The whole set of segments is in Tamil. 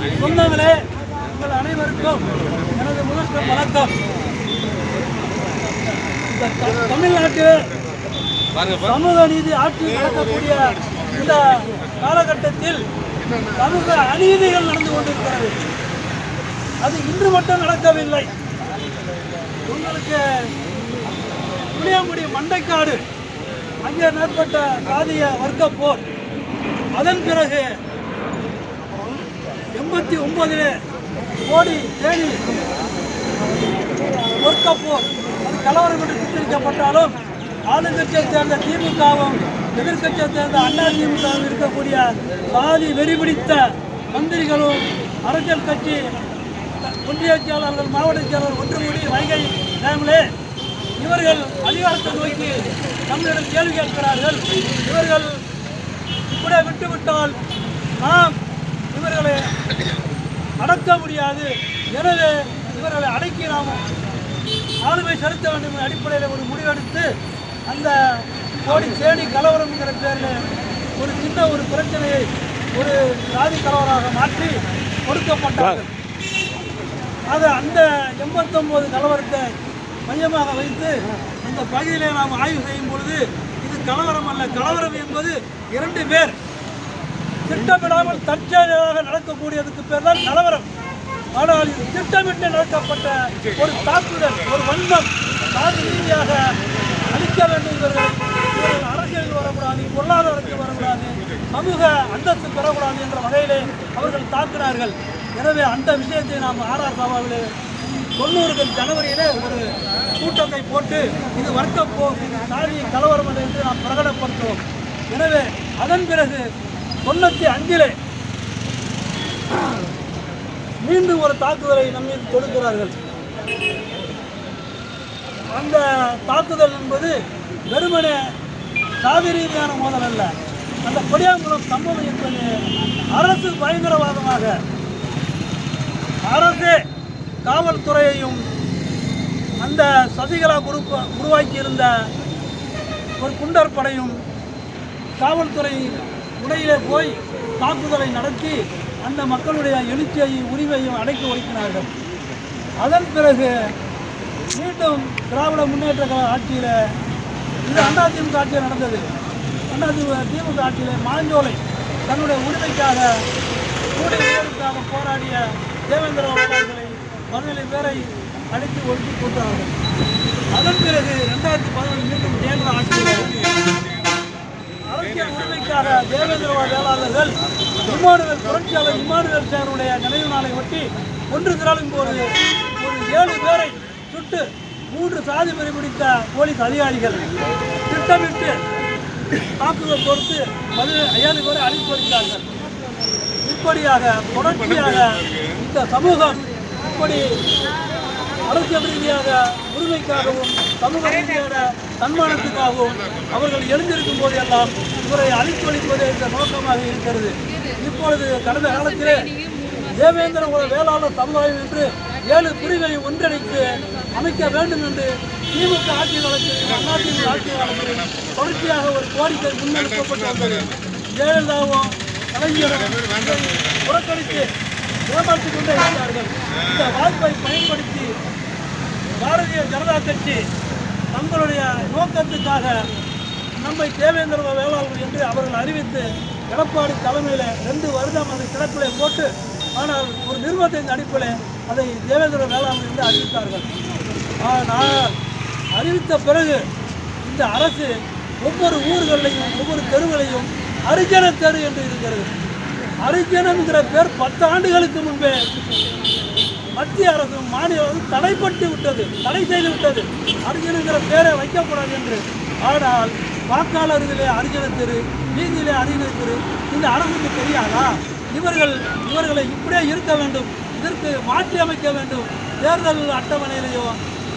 சொந்தங்களே, உங்கள் அனைவருக்கும் எனது முதற்கண் வணக்கம். தமிழ்நாட்டில் சமூக நீதி ஆட்சி நடக்கக்கூடிய இந்த காலகட்டத்தில் சமூக அநீதிகள் நடந்து கொண்டிருக்கிறது. அது இன்று மட்டும் நடக்கவில்லை. உங்களுக்கு புளியங்குடி மண்டைக்காடு அங்கே ஏற்பட்ட சாதிய வர்க்க போர், அதன் பிறகு 89 கோடி தேனி வர்க்க போர், அது கலவரம் என்று சித்தரிக்கப்பட்டாலும் ஆளுங்கட்சியை சேர்ந்த திமுகவும் எதிர்கட்சியை சேர்ந்த அண்ணா திமுகவும் இருக்கக்கூடிய சாதி வெறிபிடித்த மந்திரிகளும் அரசியல் கட்சி ஒன்றிய செயலாளர்கள் மாவட்ட செயலாளர்கள் ஒன்று கூடி வைகை டேமிலே இவர்கள் அதிகாரத்தை நோக்கி நம்மளிடம் கேள்வி கேட்கிறார்கள். இவர்கள் இப்படியே விட்டுவிட்டால் நாம் இவர்களை அடக்க முடியாது, எனவே இவர்களை அடக்கி நாம் ஆளுமை செலுத்த வேண்டும் என்ற அடிப்படையில் ஒரு முடிவெடுத்து அந்த கோடி தேடி கலவரம்ங்கிற பேரில் ஒரு சின்ன ஒரு பிரச்சனையை ஒரு சாதி கலவராக மாற்றி கொடுக்கப்பட்டார்கள். அது அந்த 89 கலவரத்தை மையமாக வைத்து அந்த பகுதியிலே நாம் ஆய்வு செய்யும் பொழுது இது கலவரம் அல்ல, கலவரம் என்பது 2 பேர் திட்டமிடாமல் தற்செயலாக நடக்கக்கூடியதுக்கு பேர் தான் கலவரம். ஆனால் இது திட்டமிட்டு நடக்கப்பட்ட ஒரு தாக்குதல், ஒரு வன்மம், சாதி ரீதியாக அளிக்க வேண்டும். இவர்கள் அரசியல் வரக்கூடாது, பொருளாதாரத்தில் வரக்கூடாது, சமூக அந்தஸ்து பெறக்கூடாது என்ற வகையிலே அவர்கள் தாக்கினார்கள். எனவே அந்த விஷயத்தை நாம் ஆர்ஆர் சபாவிலே 90 ஜனவரியிலே ஒரு கூட்டத்தை போட்டு இது வர்க்க சாதி கலவரம் என்று நாம் பிரகடனப்படுத்துவோம். எனவே அதன் பிறகு 95 மீண்டும் ஒரு தாக்குதலை நம்ம மீது தொடுக்கிறார்கள். அந்த தாக்குதல் என்பது வெறுமனே சாதி ரீதியான மோதல் அல்ல. அந்த கொடியாங்குளம் சம்பவம் என்பது அரசு பயங்கரவாதமாக அரசே காவல்துறையையும் அந்த சசிகலா குரூப் உருவாக்கியிருந்த ஒரு குண்டர் படையும் காவல்துறை உடையிலே போய் தாக்குதலை நடத்தி அந்த மக்களுடைய எழுச்சியையும் உரிமையும் அடக்கி ஒடுக்கினார்கள். அதன் பிறகு மீண்டும் திராவிட முன்னேற்ற கழக ஆட்சியில் இது அதிமுக ஆட்சியில் நடந்தது. திமுக ஆட்சியில் மாஞ்சோலை தன்னுடைய உரிமைக்காக கூடியவர்களுக்காக போராடிய தேவேந்திர அவர்களை 17 பேரை அடித்து ஒடுக்கி கொண்டார்கள். அதன் பிறகு 2011 மீண்டும் கேந்திர ஆட்சியில் அரசியல் உரிமைக்காக தேவேந்திர வேளாளர்கள் புரட்சியாளர் இமானுவேல் சேருடைய நினைவு நாளை ஒட்டி ஒன்று திரளும் போது ஒரு 7 பேரை சுட்டு 3 சாதி பிடித்த போலீஸ் அதிகாரிகள் திட்டமிட்டு தாக்குதல் கொடுத்து 7 பேரை அழித்து வருகிறார்கள். இப்படியாக தொடர்ச்சியாக இந்த சமூகம் இப்படி அரசியல் ரீதியாக உரிமைக்காகவும் சமூக ரீதியான தன்மானத்துக்காகவும் அவர்கள் எழுந்திருக்கும் போதெல்லாம் இவரை அழித்தொழிப்பதே இந்த நோக்கமாக இருக்கிறது. இப்பொழுது கடந்த காலத்திலே தேவேந்திர வேளாளர் சமுதாயம் என்று 7 பிரிவை ஒன்றிணைத்து அமைக்க வேண்டும் என்று திமுக ஆட்சி காலத்தில் அதிமுக ஆட்சி காலத்தில் தொடர்ச்சியாக ஒரு கோரிக்கை முன்னெடுக்கப்பட்டு வந்தது. ஜெயலலிதாவும் கலைஞரும் புறக்கணித்து ஏமாற்றிக் கொண்டே இருக்கிறார்கள். இந்த வாய்ப்பை பயன்படுத்தி பாரதிய ஜனதா கட்சி தங்களுடைய நோக்கத்துக்காக நம்மை தேவேந்திர வேளாளர்கள் என்று அவர்கள் அறிவித்து எடப்பாடி தலைமையில் 2 வருடம் அதை கிடப்பிலே போட்டு, ஆனால் ஒரு நிறுவனத்தின் அடிப்படையில் அதை தேவேந்திர வேளாளர்கள் என்று அறிவித்தார்கள். ஆனால் அறிவித்த பிறகு இந்த அரசு ஒவ்வொரு ஊர்களையும் ஒவ்வொரு தெருவுகளையும் ஹரிஜன தெரு என்று இருக்கிறது. ஹரிஜனம் என்கிற பேர் 10 ஆண்டுகளுக்கு முன்பே மத்திய அரசும் மாநில அரசும் தடை செய்து விட்டது. ஹரிஜன் என்கிற பேரை வைக்கக்கூடாது என்று. ஆனால் வாக்காளர்களே ஹரிஜன தெரு, வீதியிலே ஹரிஜன தெரு இந்த அரசுக்கு தெரியாதா? இவர்களை இப்படியே இருக்க வேண்டும், இதற்கு மாற்றி அமைக்க வேண்டும். தேர்தல் அட்டவணையிலேயோ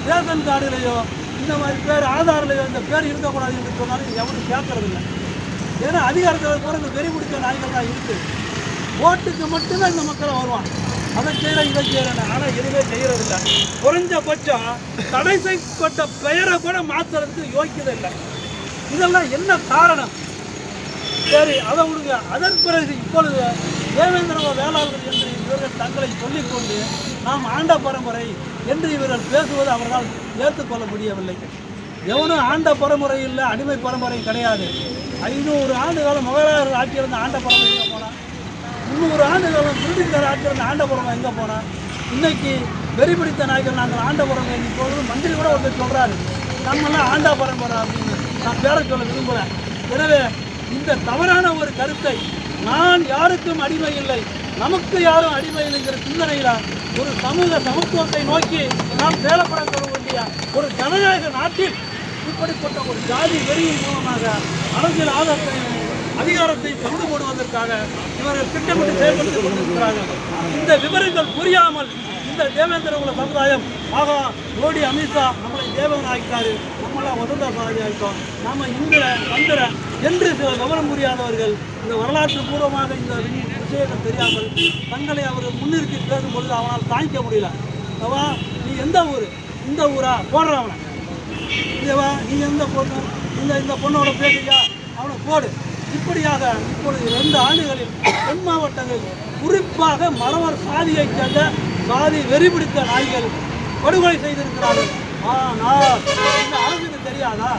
ரேஷன் கார்டுலையோ இந்த மாதிரி பேர் ஆதாரிலையோ இந்த பேர் இருக்கக்கூடாது என்று சொன்னாலும் எவரும் கேட்கறதில்லை. ஏன்னா அதிகாரத்தில் கூட இந்த வெறி பிடிச்ச நாய்கள் தான் இருக்குது. ஓட்டுக்கு மட்டும்தான் இந்த மக்களை வருவான், அதை செய்கிறேன் இதை செய்கிறேன். ஆனால் எதுவுமே செய்கிறதில்லை. குறைஞ்சபட்சம் தடை செய்யப்பட்ட பெயரை கூட மாற்றுறதுக்கு யோக்கியதை இல்லை. இதெல்லாம் என்ன காரணம்? சரி, அதை விடுங்க. அதன் பிறகு இப்பொழுது தேவேந்திர வேளாளர்கள் என்று இவர்கள் சொல்லிக்கொண்டு நாம் ஆண்ட பரம்பரை என்று இவர்கள் பேசுவது அவர்களால் ஏற்றுக்கொள்ள முடியவில்லை. எவனும் ஆண்ட பரம்பரை இல்லை, அடிமை பரம்பரை கிடையாது. 500 ஆண்டு காலம் முகலாயர்கள் ஆட்சியிருந்த ஆண்ட பரம்பரை எங்கே போனால், 300 ஆண்டு காலம் பிரிட்டிஷார் ஆட்சியிருந்த ஆண்ட பரம்பரை எங்கே போனால், இன்னைக்கு வெறி பிடித்த நாய்கள் நாங்கள் ஆண்ட பரம்பரை இப்பொழுது மந்திரி கூட ஒருத்தர் சொல்கிறாரு நம்மளாம் ஆண்டா பரம்பரை அப்படின்னு. நான் பேர சொல்ல விரும்புகிறேன். எனவே இந்த தவறான ஒரு கருத்தை, நான் யாருக்கும் அடிமை இல்லை, நமக்கு யாரும் அடிமை இல்லைங்கிற சிந்தனையில் ஒரு சமூக சமத்துவத்தை நோக்கி நாம் செயல்பட வேண்டிய ஒரு ஜனநாயக நாட்டில் இப்படிப்பட்ட ஒரு ஜாதி வெறியின் மூலமாக அரசியல் அதிகாரத்தை பங்கு போடுவதற்காக இவர்கள் திட்டமிட்டு செயல்படுத்திக் கொண்டிருக்கிறார்கள். இந்த விவரங்கள் புரியாமல் இந்த தேவேந்திர குல சமுதாயம் ஆகா மோடி அமித்ஷா நம்மளை தேவன் ஆகிட்டாரு, நம்மளாம் வசந்த சாதி ஆகிட்டோம், நாம் இந்திர தந்திர என்று சில விவரம் புரியாதவர்கள் இந்த வரலாற்று பூர்வமாக இந்த விஷயங்கள் தெரியாமல் தங்களை அவர்கள் முன்னிறுத்தி பேசும்பொழுது அவனால் தாங்கிக்க முடியல. அவா நீ எந்த ஊர், இந்த ஊரா போடுறவனை, இதேவா நீ எந்த பொண்ணு, இந்த பொண்ணோட பேசுறியா அவனை போடு. இப்படியாக இப்பொழுது 2 ஆண்டுகளில் தென் மாவட்டங்களில் குறிப்பாக மறவர் சாதியைச் சேர்ந்த சாதி வெறி பிடித்த நாய்கள் படுகொலை செய்திருக்கிறார்கள். ஆனால் இந்த அரசுக்கு தெரியாதா?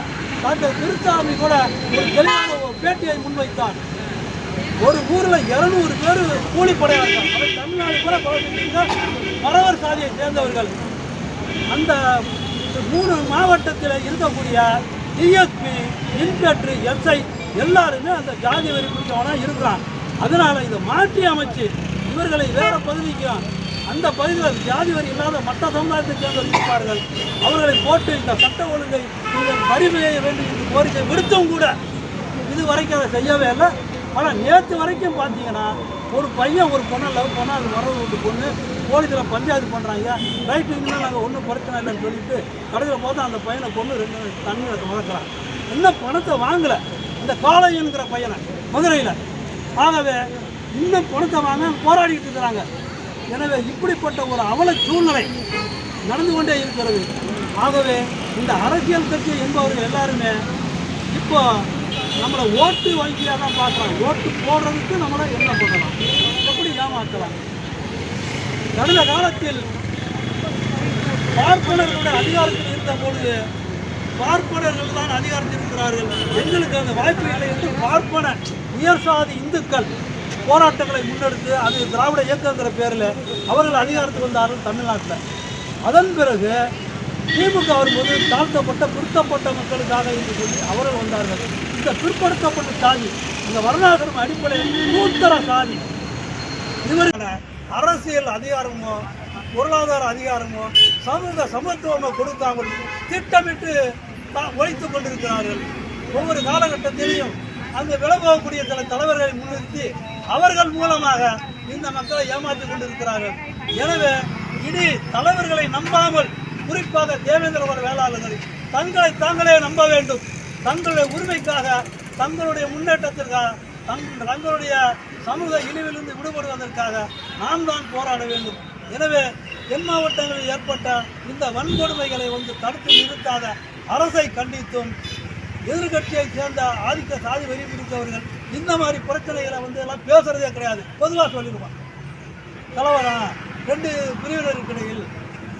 டாக்டர் திருச்சாமி கூட ஒரு தெளிவான ஒரு பேட்டியை முன்வைத்தார். ஒரு ஊரில் 200 பேர் கூலிப்படையாளர்கள், அவை தமிழ்நாடு கூட மறவர் சாதியை சேர்ந்தவர்கள். அந்த 3 மாவட்டத்தில் இருக்கக்கூடிய டிஎஸ்பி, இன்ஸ்பெக்டர், எஸ்ஐ எல்லாருமே அந்த ஜாதி வெறி பிடிச்சவனாக இருக்கிறான். அதனால் இதை மாற்றி அமைச்சு இவர்களை வேறு பகுதிக்கு, அந்த பகுதியில் ஜாதி வரி இல்லாத மற்ற சமுதாயத்தை சேர்ந்தவர்கள் இருப்பார்கள், அவர்களை போட்டு இந்த சட்ட ஒழுங்கை நீங்கள் பரிமைய வேண்டும் என்று கோரிக்கை விடுத்தும் கூட இது வரைக்கும் அதை செய்யவே இல்லை. ஆனால் நேற்று வரைக்கும் பார்த்தீங்கன்னா ஒரு பையன் ஒரு பொண்ணை லவ் பண்ணால் அது வரவு விட்டு பொண்ணு போலீஸில் பஞ்சாயத்து பண்ணுறாங்க. ரைட்டுங்கன்னா நாங்கள் ஒன்றும் பிரச்சனை இல்லைன்னு சொல்லிட்டு கடையில் போது அந்த பையனை பொண்ணு 2 தண்ணியில் முதக்கிறான். இன்னும் பணத்தை வாங்கலை இந்த காளையனுங்கிற பையனை மதுரையில். ஆகவே இன்னும் பணத்தை வாங்க போராடிட்டு இருக்கிறாங்க. எனவே இப்படிப்பட்ட ஒரு அவல சூழ்நிலை நடந்து கொண்டே இருக்கிறது. ஆகவே இந்த அரசியல் கட்சி என்பவர்கள் எல்லாருமே இப்போ நம்மளை ஓட்டு வங்கியாக தான் பார்க்குறாங்க. ஓட்டு போடுறதுக்கு நம்மளை என்ன பண்ணலாம், எப்படி ஏமாற்றலாம். கடந்த காலத்தில் பார்ப்பனர்களுடைய அதிகாரத்தில் இருந்த பொழுது பார்ப்பனர்கள் தான் அதிகாரத்தில் இருக்கிறார்கள், எங்களுக்கு அந்த வாய்ப்பு இல்லை என்று பார்ப்பன உயர்சாதி இந்துக்கள் போராட்டங்களை முன்னெடுத்து அது திராவிட இயக்கங்கிற பேரில் அவர்கள் அதிகாரத்துக்கு வந்தார்கள் தமிழ்நாட்டில். அதன் பிறகு திமுக வரும்போது தாழ்த்தப்பட்ட பிற்படுத்தப்பட்ட மக்களுக்காக என்று சொல்லி அவர்கள் வந்தார்கள். இந்த பிற்படுத்தப்பட்ட சாதி, இந்த வரலாற்று அடிப்படையில் நூத்தர சாதி, இவர்கள் அரசியல் அதிகாரமோ பொருளாதார அதிகாரமோ சமூக சமத்துவமோ கொடுக்காமல் திட்டமிட்டு ஒழித்துக் கொண்டிருக்கிறார்கள். ஒவ்வொரு காலகட்டத்திலையும் அங்கு விளம்பரக்கூடிய சில தலைவர்களை முன்னிறுத்தி அவர்கள் மூலமாக இந்த மக்களை ஏமாற்றிக் கொண்டிருக்கிறார்கள். எனவே இனி தலைவர்களை நம்பாமல், குறிப்பாக தேவேந்திர குல வேளாளர்கள் தங்களை தாங்களே நம்ப வேண்டும். தங்களுடைய உரிமைக்காக, தங்களுடைய முன்னேற்றத்திற்காக, தங்களுடைய சமூக இழிவிலிருந்து விடுபடுவதற்காக நாம் தான் போராட வேண்டும். எனவே தென் மாவட்டங்களில் ஏற்பட்ட இந்த வன்கொடுமைகளை தடுத்து நிறுத்தாத அரசை கண்டித்தும், எதிர்கட்சியை சேர்ந்த ஆதிக்க சாதி வெறி பிடித்தவர்கள் இந்த மாதிரி பிரச்சனைகளை எல்லாம் பேசுறதே கிடையாது. பொதுவாக சொல்லிடுவான் கலவரம் 2 பிரிவினருக்கு இடையில்,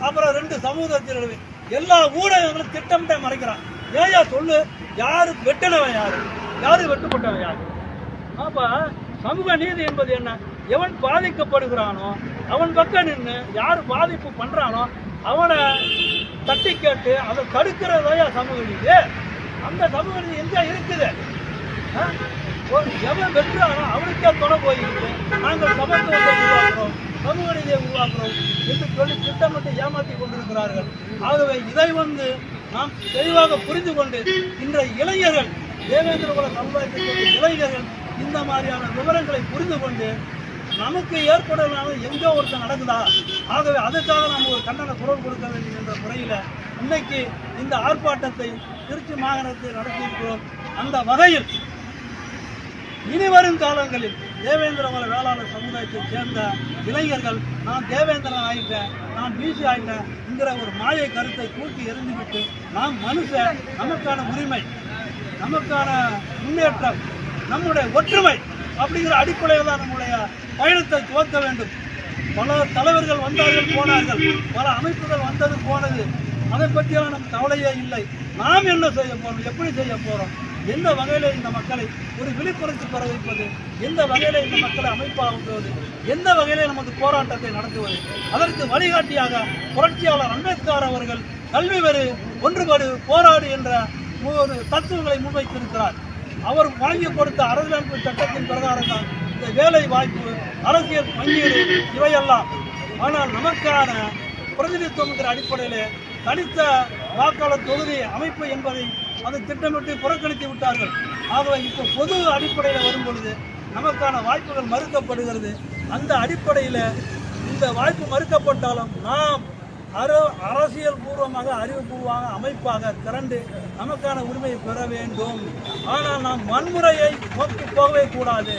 அப்புறம் 2 சமூகத்தினருக்கு, எல்லா ஊடகங்களும் திட்டமிட்ட மறைக்கிறான். ஏயா சொல்லு, யாரு வெட்டினவன் யாரு, யாரு வெட்டுப்பட்டவன் யாரு? அப்ப சமூக நீதி என்பது என்ன? எவன் பாதிக்கப்படுகிறானோ அவன் பக்கம் நின்று, யார் பாதிப்பு பண்றானோ அவனை தட்டி கேட்டு அதை தடுக்கிறதா சமூக நீதி. அந்த சமூக நீதி எங்க இருக்குது? எவன் வெட்டுறானோ அவனுக்கே தொலை போயிருக்கு. நாங்கள் சமத்துவத்தை உருவாக்குறோம், சமூக நீதியை உருவாக்குறோம் என்று சொல்லி திட்டமிட்டு ஏமாற்றி கொண்டிருக்கிறார்கள். ஆகவே இதை நாம் தெளிவாக புரிந்து கொண்டு, இன்றைய இளைஞர்கள், தேவேந்திர குல சமுதாயத்திற்கு இளைஞர்கள் இந்த மாதிரியான விவரங்களை புரிந்து கொண்டு, நமக்கு ஏற்படுறதுனால எங்கோ ஒருத்தர் நடக்குதா, ஆகவே அதுக்காக நாம் ஒரு கண்டன குரல் கொடுக்க வேண்டும் என்ற முறையில் இன்னைக்கு இந்த ஆர்ப்பாட்டத்தை திருச்சி மாகாணத்தில் நடத்தியிருக்கிறோம். அந்த வகையில் இனி வரும் காலங்களில் தேவேந்திர குல வேளாளர் சமுதாயத்தைச் சேர்ந்த இளைஞர்கள், நான் தேவேந்திரன் ஆகிட்டேன், நான் பிசி ஆகிட்டேன் என்கிற ஒரு மாயை கருத்தை தூக்கி எறிந்துவிட்டு, நாம் மனுஷன், நமக்கான உரிமை, நமக்கான முன்னேற்றம், நம்முடைய ஒற்றுமை அப்படிங்கிற அடிப்படையில் தான் நம்முடைய பயணத்தை துவக்க வேண்டும். பல தலைவர்கள் வந்தார்கள் போனார்கள், பல அமைப்புகள் வந்தது போனது. அதை பற்றியெல்லாம் நம் கவலையே இல்லை. நாம் என்ன செய்ய போறோம், எப்படி செய்ய போறோம், எந்த வகையில இந்த மக்களை ஒரு விழிப்புணர்ச்சி பெற வைப்பது, எந்த வகையில இந்த மக்களை அமைப்பாக்குவது, எந்த வகையில நமது போராட்டத்தை நடத்துவது, அதற்கு வழிகாட்டியாக புரட்சியாளர் அம்பேத்கர் அவர்கள் கல்வி பெறு, ஒன்றுபடு, போராடு என்ற ஒரு தத்துவங்களை முன்வைத்திருக்கிறார். அவர் வழங்கி கொடுத்த அரசியலமைப்பு சட்டத்தின் பிரகாரம் தான் இந்த வேலை வாய்ப்பு, அரசியல் பங்கீடு இவையெல்லாம். ஆனால் நமக்கான பிரதிநிதித்துவம் என்கிற அடிப்படையில் தனித்த வாக்காளர் தொகுதி அமைப்பு என்பதை அது திட்டமிட்டு புறக்கணித்து விட்டார்கள். ஆகவே இப்போ பொது அடிப்படையில் வரும் பொழுது நமக்கான வாய்ப்புகள் மறுக்கப்படுகிறது. அந்த அடிப்படையில் இந்த வாய்ப்பு மறுக்கப்பட்டாலும் நாம் அரசியல் பூர்வமாக, அறிவுபூர்வமாக அமைப்பாக திரண்டு நமக்கான உரிமையை பெற வேண்டும். ஆனால் நாம் வன்முறையை நோக்கி போகவே கூடாது.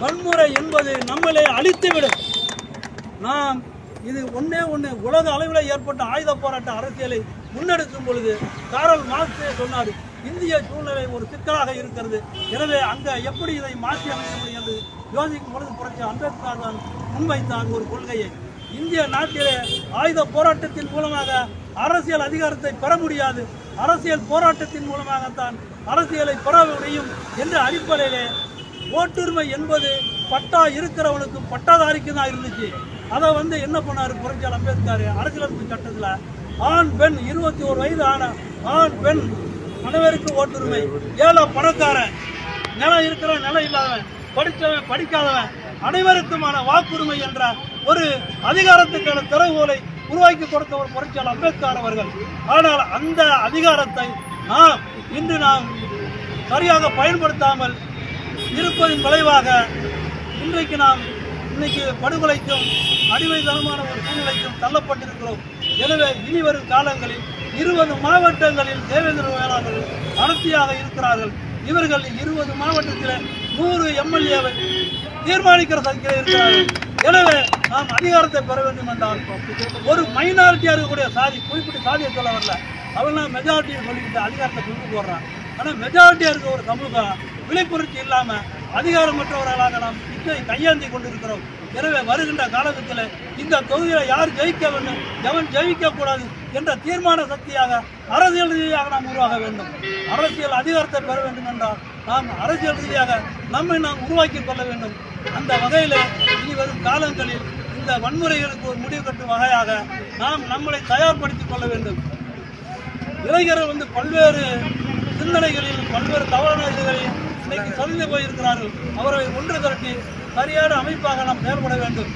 வன்முறை என்பது நம்மளை அழித்துவிடும். நாம் இது ஒன்றே உலக அளவில் ஏற்பட்ட ஆயுத போராட்ட அரசியலை முன்னெடுக்கும் பொழுது காரல் மார்க்ஸே சொன்னார், இந்திய சூழ்நிலை ஒரு சிக்கலாக இருக்கிறது, எனவே அங்கே எப்படி இதை மாற்றி அமைக்க முடியும் என்று யோசிக்கும் பொழுது புரட்சி அம்பேத்கர் தான் முன்வைத்தார் ஒரு கொள்கையை. இந்திய நாட்டிலே ஆயுத போராட்டத்தின் மூலமாக அரசியல் அதிகாரத்தை பெற முடியாது, அரசியல் போராட்டத்தின் மூலமாகத்தான் அரசியலை பெற முடியும் என்ற அடிப்படையிலே ஓட்டுரிமை என்பது பட்டா இருக்கிறவனுக்கு பட்டாதாரிக்கு தான் இருந்துச்சு. அதை என்ன பண்ணார் புரட்சியாளர் அம்பேத்கர் அரசியலமைப்பு சட்டத்தில் ஆண் பெண் 21 வயது ஆன ஆண் பெண் அனைவருக்கு ஓட்டுரிமை, ஏழை பணக்காரன், நிலம் இருக்கிறவன் நிலம் இல்லாதவன், படித்தவன் படிக்காதவன் அனைவருக்குமான வாக்குரிமை என்ற ஒரு அதிகாரத்துக்கான திறவுகோலை உருவாக்கி கொடுத்த ஒரு புரட்சியாளர் அம்பேத்கர் அவர்கள். ஆனால் அந்த அதிகாரத்தை இன்று நாம் சரியாக பயன்படுத்தாமல் இருப்பதின் விளைவாக இன்றைக்கு நாம் படுகொலைக்கும் அடிமைத்தனமான ஒரு சூழ்நிலைக்கும் தள்ளப்பட்டிருக்கிறோம். எனவே இனி வரும் காலங்களில் 20 மாவட்டங்களில் தேவேந்திர வேளாளர்கள் அடர்த்தியாக இருக்கிறார்கள். இவர்கள் 20 மாவட்டத்தில் 100 எம்எல்ஏவை தீர்மானிக்கிற சக்தியில் இருக்கிறார்கள். எனவே நாம் அதிகாரத்தை பெற வேண்டும் என்றால் ஒரு மைனாரிட்டியாக இருக்கக்கூடிய சாதி, குறிப்பிட்ட சாதியை சொல்ல வரல, அவெல்லாம் மெஜாரிட்டியை சொல்லிக்கிட்டு அதிகாரத்தை கொண்டு போடுறான். ஆனால் மெஜாரிட்டியாக இருக்க ஒரு சமூகம் விழிப்புணர்ச்சி இல்லாமல் அதிகாரமற்றவர்களாக நாம் கையாந்தி கொண்டிருக்கிறோம். எனவே வருகின்ற காலகட்டத்தில் இந்த தொகுதியில் யார் ஜெயிக்க வேண்டும், எவன் ஜெயிக்கக்கூடாது என்ற தீர்மான சக்தியாக அரசியல் ரீதியாக நாம் உருவாக வேண்டும். அரசியல் அதிகாரத்தை பெற வேண்டும் என்றால் நாம் அரசியல் ரீதியாக நம்மை நாம் உருவாக்கி கொள்ள வேண்டும். அந்த வகையில் இனி வரும் காலங்களில் இந்த வன்முறைகளுக்கு ஒரு முடிவு கட்டும் வகையாக நாம் நம்மளை தயார்படுத்திக் கொள்ள வேண்டும். இளைஞர்கள் பல்வேறு சிந்தனைகளில் பல்வேறு தவறான இதுகளில் இன்னைக்கு சரிந்து போயிருக்கிறார்கள். அவரை ஒன்று திரட்டி சரியான அமைப்பாக நாம் செயல்பட வேண்டும்.